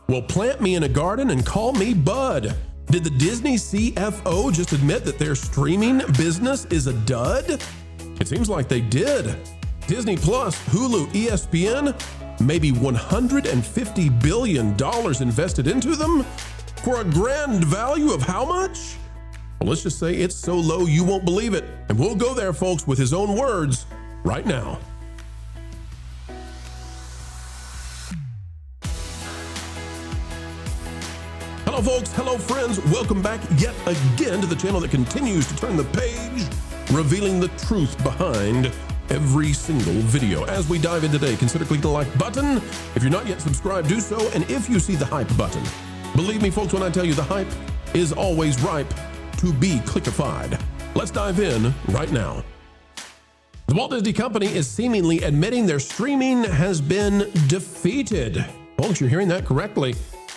Well, plant me in a garden and call me Bud. Did the Disney CFO just admit that their streaming business is a dud? It seems like they did. Disney Plus, Hulu, ESPN, maybe $150 billion invested into them for a grand value of how much? Well, let's just say it's so low you won't believe it. And we'll go there, folks, with his own words right now. Hello, folks. Hello, friends. Welcome back yet again to the channel that continues to turn the page, revealing the truth behind every single video. As we dive in today, consider clicking the like button. If you're not yet subscribed, do so. And if you see the hype button, believe me, folks, when I tell you the hype is always ripe to be clickified. Let's dive in right now. The Walt Disney Company is seemingly admitting their streaming has been defeated. Folks, you're hearing that correctly.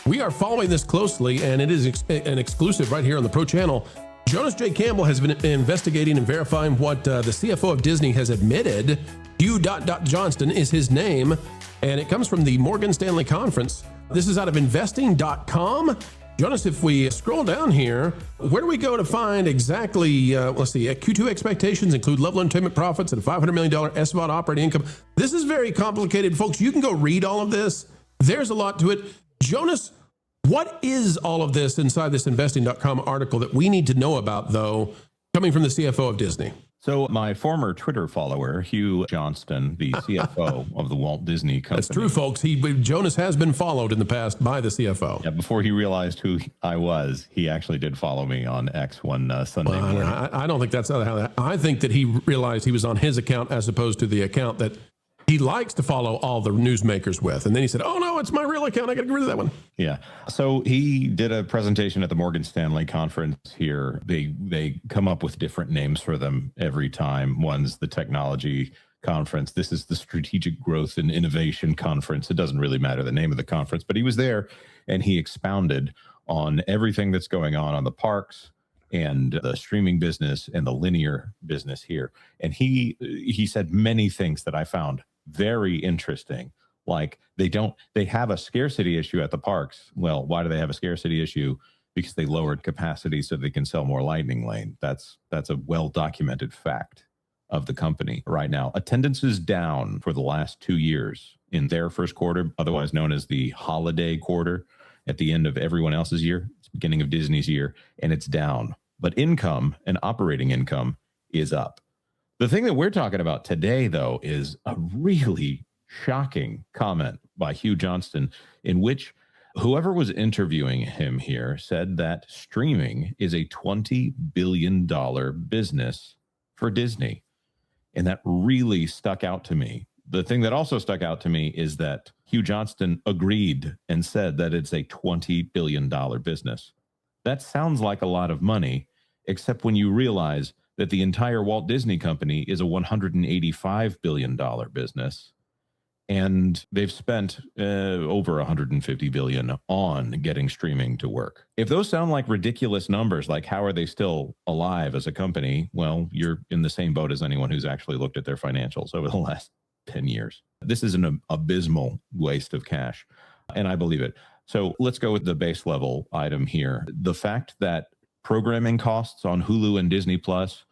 We are following this closely, and it is an exclusive right here on the Pro Channel. Jonas J. Campbell has been investigating and verifying what the CFO of Disney has admitted. Hugh Johnston is his name, and it comes from the Morgan Stanley Conference. This is out of investing.com. Jonas, if we scroll down here, where do we go to find exactly, let's see, Q2 expectations include level entertainment profits and $500 million SVOD operating income. This is very complicated, folks. You can go read all of this. There's a lot to it. Jonas, what is all of this inside this investing.com article that we need to know about, though, coming from the CFO of Disney? So my former Twitter follower, Hugh Johnston, the CFO of the Walt Disney Company. That's true, folks. Jonas has been followed in the past by the CFO. Yeah, before he realized who I was, he actually did follow me on X one Sunday morning. I don't think that's how that. I think that he realized he was on his account as opposed to the account that he likes to follow all the newsmakers with. And then he said, oh, no, it's my real account. I got to get rid of that one. Yeah. So he did a presentation at the Morgan Stanley conference here. They come up with different names for them every time. One's the technology conference. This is the strategic growth and innovation conference. It doesn't really matter the name of the conference, but he was there and he expounded on everything that's going on the parks and the streaming business and the linear business here. And he said many things that I found very interesting. Like they have a scarcity issue at the parks. Well, why do they have a scarcity issue? Because they lowered capacity so they can sell more Lightning Lane. That's a well-documented fact of the company right now. Attendance is down for the last 2 years in their first quarter, otherwise known as the holiday quarter, at the end of everyone else's year. It's the beginning of Disney's year, and it's down. But income and operating income is up. The thing that we're talking about today, though, is a really shocking comment by Hugh Johnston, in which whoever was interviewing him here said that streaming is a $20 billion business for Disney. And that really stuck out to me. The thing that also stuck out to me is that Hugh Johnston agreed and said that it's a $20 billion business. That sounds like a lot of money, except when you realize that the entire Walt Disney Company is a $185 billion business, and they've spent over $150 billion on getting streaming to work. If those sound like ridiculous numbers, like how are they still alive as a company? Well, you're in the same boat as anyone who's actually looked at their financials over the last 10 years. This is an abysmal waste of cash, and I believe it. So let's go with the base level item here. The fact that programming costs on Hulu and Disney Plus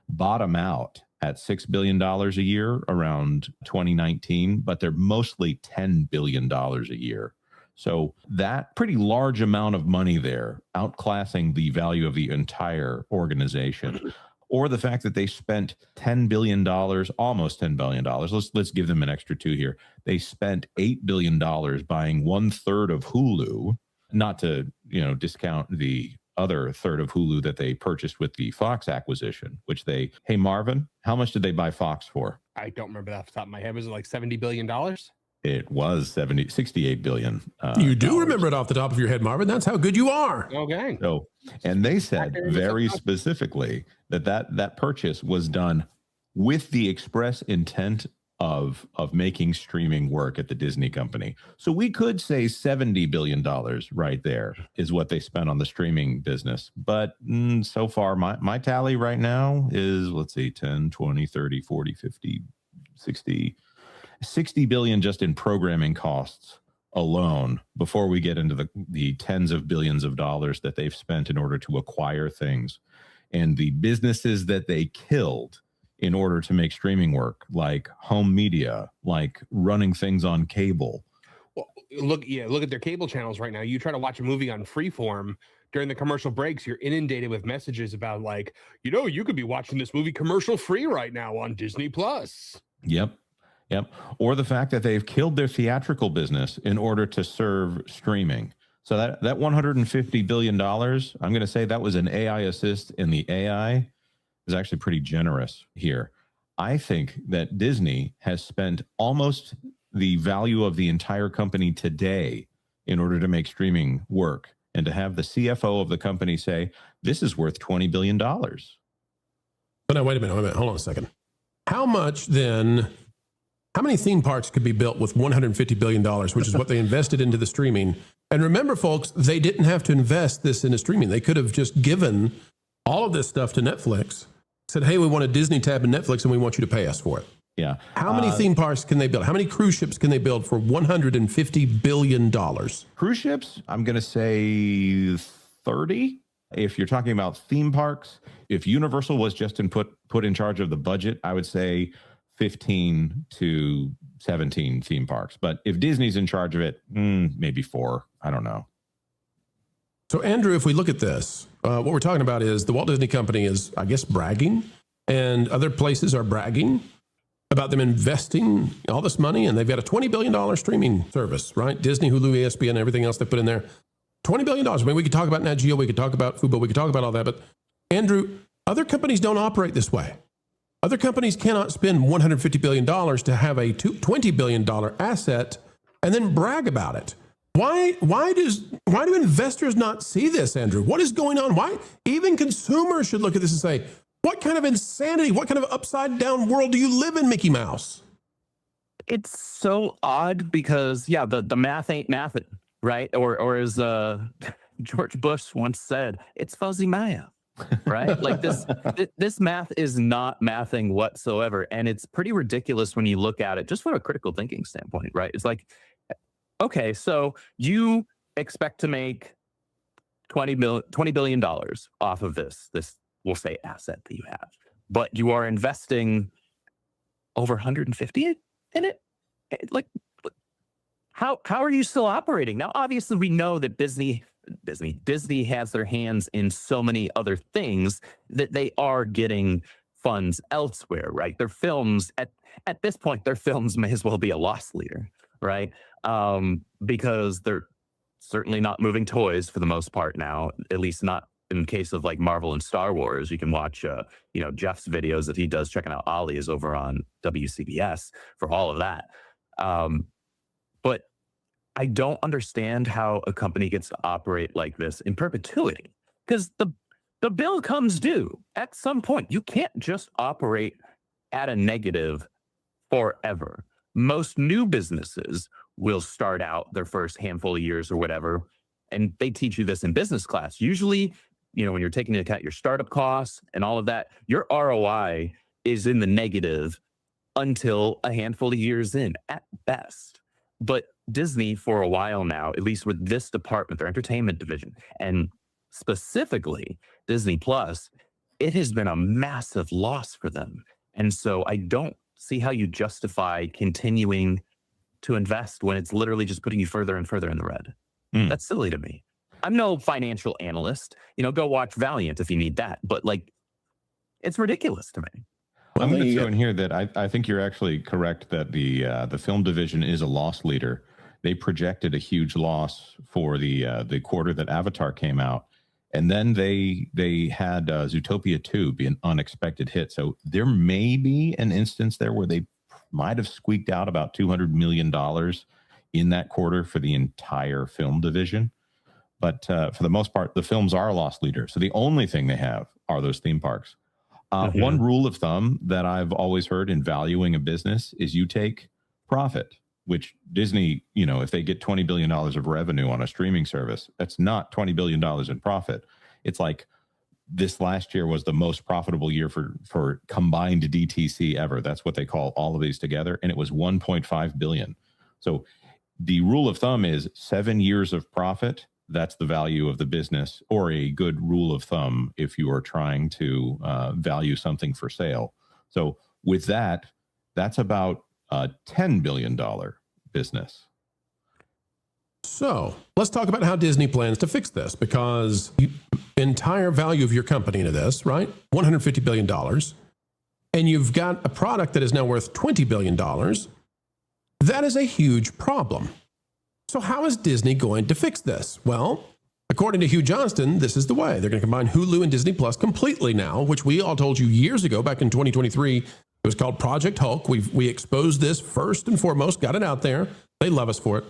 bottom out at $6 billion a year around 2019, but they're mostly $10 billion a year. So that pretty large amount of money there, outclassing the value of the entire organization, or the fact that they spent $10 billion, almost $10 billion. Let's give them an extra two here. They spent $8 billion buying 1/3 of Hulu, not to, discount the other third of Hulu that they purchased with the Fox acquisition, which hey, Marvin, how much did they buy Fox for? I don't remember that off the top of my head. Was it like $70 billion? It was $68 billion. You do remember it off the top of your head, Marvin. That's how good you are. Okay. So, and they said very specifically that purchase was done with the express intent of making streaming work at the Disney company. So we could say $70 billion right there is what they spent on the streaming business. But so far, my tally right now is, let's see, 10, 20, 30, 40, 50, 60 billion just in programming costs alone, before we get into the tens of billions of dollars that they've spent in order to acquire things and the businesses that they killed in order to make streaming work, like home media, like running things on cable. Well, look at their cable channels right now. You try to watch a movie on Freeform during the commercial breaks, you're inundated with messages about like, you could be watching this movie commercial free right now on Disney Plus. Yep. Or the fact that they've killed their theatrical business in order to serve streaming. So that $150 billion, I'm going to say that was an AI assist, and the AI is actually pretty generous here. I think that Disney has spent almost the value of the entire company today in order to make streaming work, and to have the CFO of the company say, this is worth $20 billion. But no, wait a minute. Hold on a second. How many theme parks could be built with $150 billion, which is what they invested into the streaming? And remember, folks, they didn't have to invest this into streaming. They could have just given all of this stuff to Netflix, said, hey, we want a Disney tab in Netflix and we want you to pay us for it. Yeah. How many theme parks can they build? How many cruise ships can they build for $150 billion? Cruise ships, I'm going to say 30. If you're talking about theme parks, if Universal was just put in charge of the budget, I would say 15 to 17 theme parks. But if Disney's in charge of it, maybe 4. I don't know. So, Andrew, if we look at this, what we're talking about is the Walt Disney Company is, I guess, bragging, and other places are bragging about them investing all this money, and they've got a $20 billion streaming service, right? Disney, Hulu, ESPN, everything else they put in there. $20 billion. I mean, we could talk about Nat Geo, we could talk about Fubo, we could talk about all that, but Andrew, other companies don't operate this way. Other companies cannot spend $150 billion to have a $20 billion asset and then brag about it. Why do investors not see this, Andrew? What is going on? Why even consumers should look at this and say, what kind of insanity, what kind of upside down world do you live in, Mickey Mouse? It's so odd because, the math ain't mathing, right? Or as George Bush once said, it's fuzzy math, right? Like this math is not mathing whatsoever. And it's pretty ridiculous when you look at it just from a critical thinking standpoint, right? It's like, okay, so you expect to make $20 billion off of this, we'll say, asset that you have, but you are investing over 150 in it. Like, how are you still operating? Now, obviously, we know that Disney has their hands in so many other things that they are getting funds elsewhere, right? Their films, at this point, their films may as well be a loss leader, right? Because they're certainly not moving toys for the most part now, at least not in case of like Marvel and Star Wars. You can watch, Jeff's videos that he does checking out Ollie's over on WCBS for all of that. But I don't understand how a company gets to operate like this in perpetuity, because the bill comes due at some point. You can't just operate at a negative forever. Most new businesses will start out their first handful of years or whatever, and they teach you this in business class. Usually, when you're taking into account your startup costs and all of that, your ROI is in the negative until a handful of years in at best. But Disney, for a while now, at least with this department, their entertainment division, and specifically Disney Plus, it has been a massive loss for them. And so I don't see how you justify continuing to invest when it's literally just putting you further and further in the red. That's silly to me. I'm no financial analyst. Go watch Valiant if you need that. But it's ridiculous to me. I'm going to throw in here that I think you're actually correct that the film division is a loss leader. They projected a huge loss for the quarter that Avatar came out, and then they had Zootopia 2 be an unexpected hit. So there may be an instance there where they might have squeaked out about $200 million in that quarter for the entire film division. But for the most part, the films are a loss leader. So the only thing they have are those theme parks. One rule of thumb that I've always heard in valuing a business is you take profit, which Disney, if they get $20 billion of revenue on a streaming service, that's not $20 billion in profit. It's like this last year was the most profitable year for combined DTC ever. That's what they call all of these together. And it was $1.5 billion. So the rule of thumb is 7 years of profit. That's the value of the business, or a good rule of thumb if you are trying to value something for sale. So with that, that's about a $10 billion business. So let's talk about how Disney plans to fix this, because the entire value of your company into this, right? $150 billion. And you've got a product that is now worth $20 billion. That is a huge problem. So how is Disney going to fix this? Well, according to Hugh Johnston, this is the way. They're going to combine Hulu and Disney Plus completely now, which we all told you years ago, back in 2023. It was called Project Hulk. We exposed this first and foremost, got it out there. They love us for it.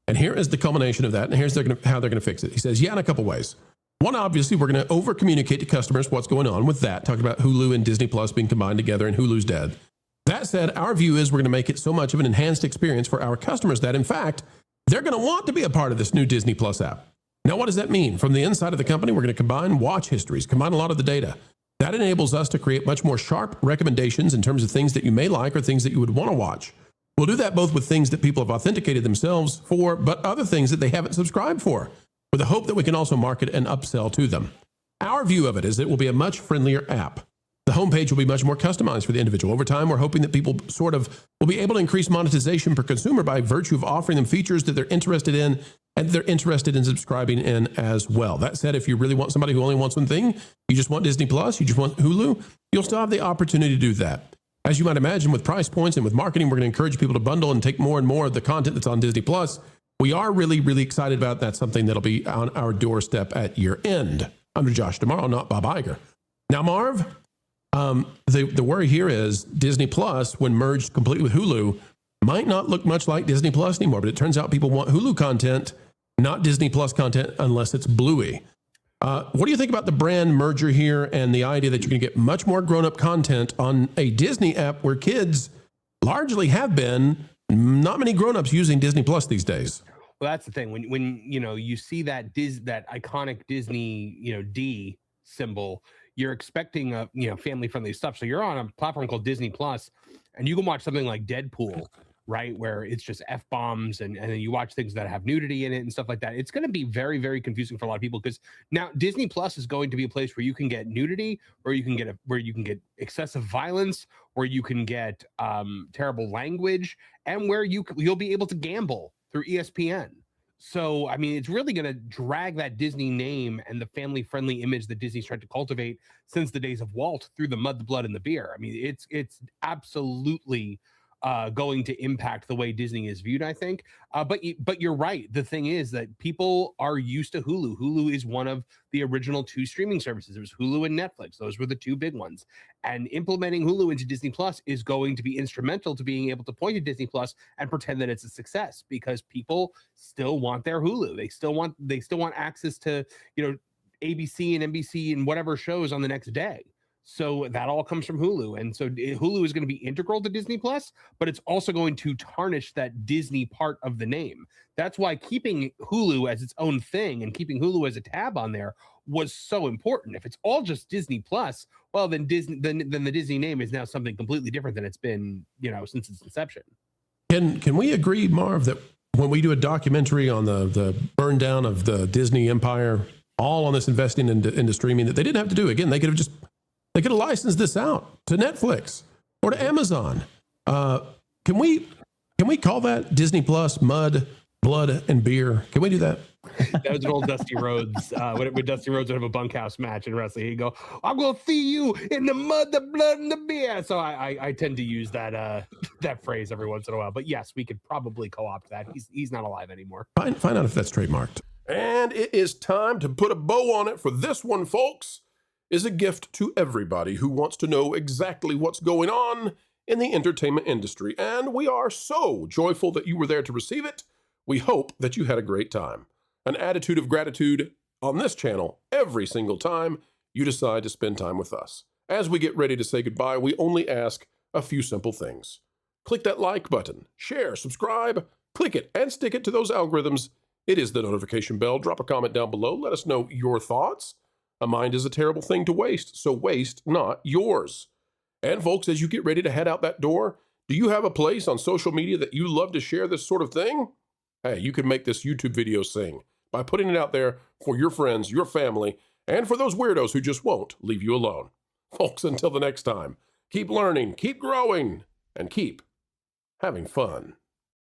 And here is the culmination of that. And here's how they're going to fix it. He says, in a couple ways. One, obviously, we're going to over-communicate to customers what's going on with that, talking about Hulu and Disney Plus being combined together and Hulu's dead. That said, our view is we're going to make it so much of an enhanced experience for our customers that, in fact, they're going to want to be a part of this new Disney Plus app. Now, what does that mean? From the inside of the company, we're going to combine watch histories, combine a lot of the data. That enables us to create much more sharp recommendations in terms of things that you may like or things that you would want to watch. We'll do that both with things that people have authenticated themselves for, but other things that they haven't subscribed for, with the hope that we can also market and upsell to them. Our view of it is it will be a much friendlier app. The homepage will be much more customized for the individual. Over time, we're hoping that people will be able to increase monetization per consumer by virtue of offering them features that they're interested in and they're interested in subscribing in as well. That said, if you really want somebody who only wants one thing, you just want Disney Plus, you just want Hulu, you'll still have the opportunity to do that. As you might imagine, with price points and with marketing, we're going to encourage people to bundle and take more and more of the content that's on Disney Plus. We are really, really excited about that. That's something that'll be on our doorstep at year end. I'm Josh tomorrow, not Bob Iger. Now, Marv, the worry here is Disney Plus, when merged completely with Hulu, might not look much like Disney Plus anymore. But it turns out people want Hulu content, not Disney Plus content, unless it's Bluey. What do you think about the brand merger here and the idea that you're going to get much more grown-up content on a Disney app where kids largely have been, not many grown-ups using Disney Plus these days? Well, that's the thing. When you see that that iconic Disney, D symbol, you're expecting a, family-friendly stuff. So you're on a platform called Disney Plus, and you can watch something like Deadpool, right, where it's just F-bombs and then you watch things that have nudity in it and stuff like that. It's going to be very, very confusing for a lot of people, because now Disney Plus is going to be a place where you can get nudity, where you can get excessive violence, where you can get terrible language, and where you'll be able to gamble through ESPN. So, I mean, it's really going to drag that Disney name and the family-friendly image that Disney's tried to cultivate since the days of Walt through the mud, the blood, and the beer. I mean, it's absolutely going to impact the way Disney is viewed, I think. But you're right. The thing is that people are used to Hulu. Hulu is one of the original two streaming services. It was Hulu and Netflix. Those were the two big ones. And implementing Hulu into Disney Plus is going to be instrumental to being able to point to Disney Plus and pretend that it's a success, because people still want their Hulu. They still want access to, ABC and NBC and whatever shows on the next day. So that all comes from Hulu. And so Hulu is going to be integral to Disney Plus, but it's also going to tarnish that Disney part of the name. That's why keeping Hulu as its own thing and keeping Hulu as a tab on there was so important. If it's all just Disney Plus, well, then the Disney name is now something completely different than it's been, since its inception. Can we agree, Marv, that when we do a documentary on the burn down of the Disney empire, all on this investing into streaming, that they didn't have to do again? They could have licensed this out to Netflix or to Amazon. Can we call that Disney Plus mud, blood, and beer? Can we do that? That was an old Dusty Rhodes. When Dusty Rhodes would have a bunkhouse match in wrestling, he'd go, "I'm gonna see you in the mud, the blood, and the beer." So I tend to use that phrase every once in a while. But yes, we could probably co-opt that. He's not alive anymore. Find out if that's trademarked. And it is time to put a bow on it for this one, folks. Is a gift to everybody who wants to know exactly what's going on in the entertainment industry. And we are so joyful that you were there to receive it. We hope that you had a great time. An attitude of gratitude on this channel every single time you decide to spend time with us. As we get ready to say goodbye, we only ask a few simple things. Click that like button, share, subscribe, click it, and stick it to those algorithms. It is the notification bell. Drop a comment down below. Let us know your thoughts. A mind is a terrible thing to waste, so waste not yours. And folks, as you get ready to head out that door, do you have a place on social media that you love to share this sort of thing? Hey, you can make this YouTube video sing by putting it out there for your friends, your family, and for those weirdos who just won't leave you alone. Folks, until the next time, keep learning, keep growing, and keep having fun.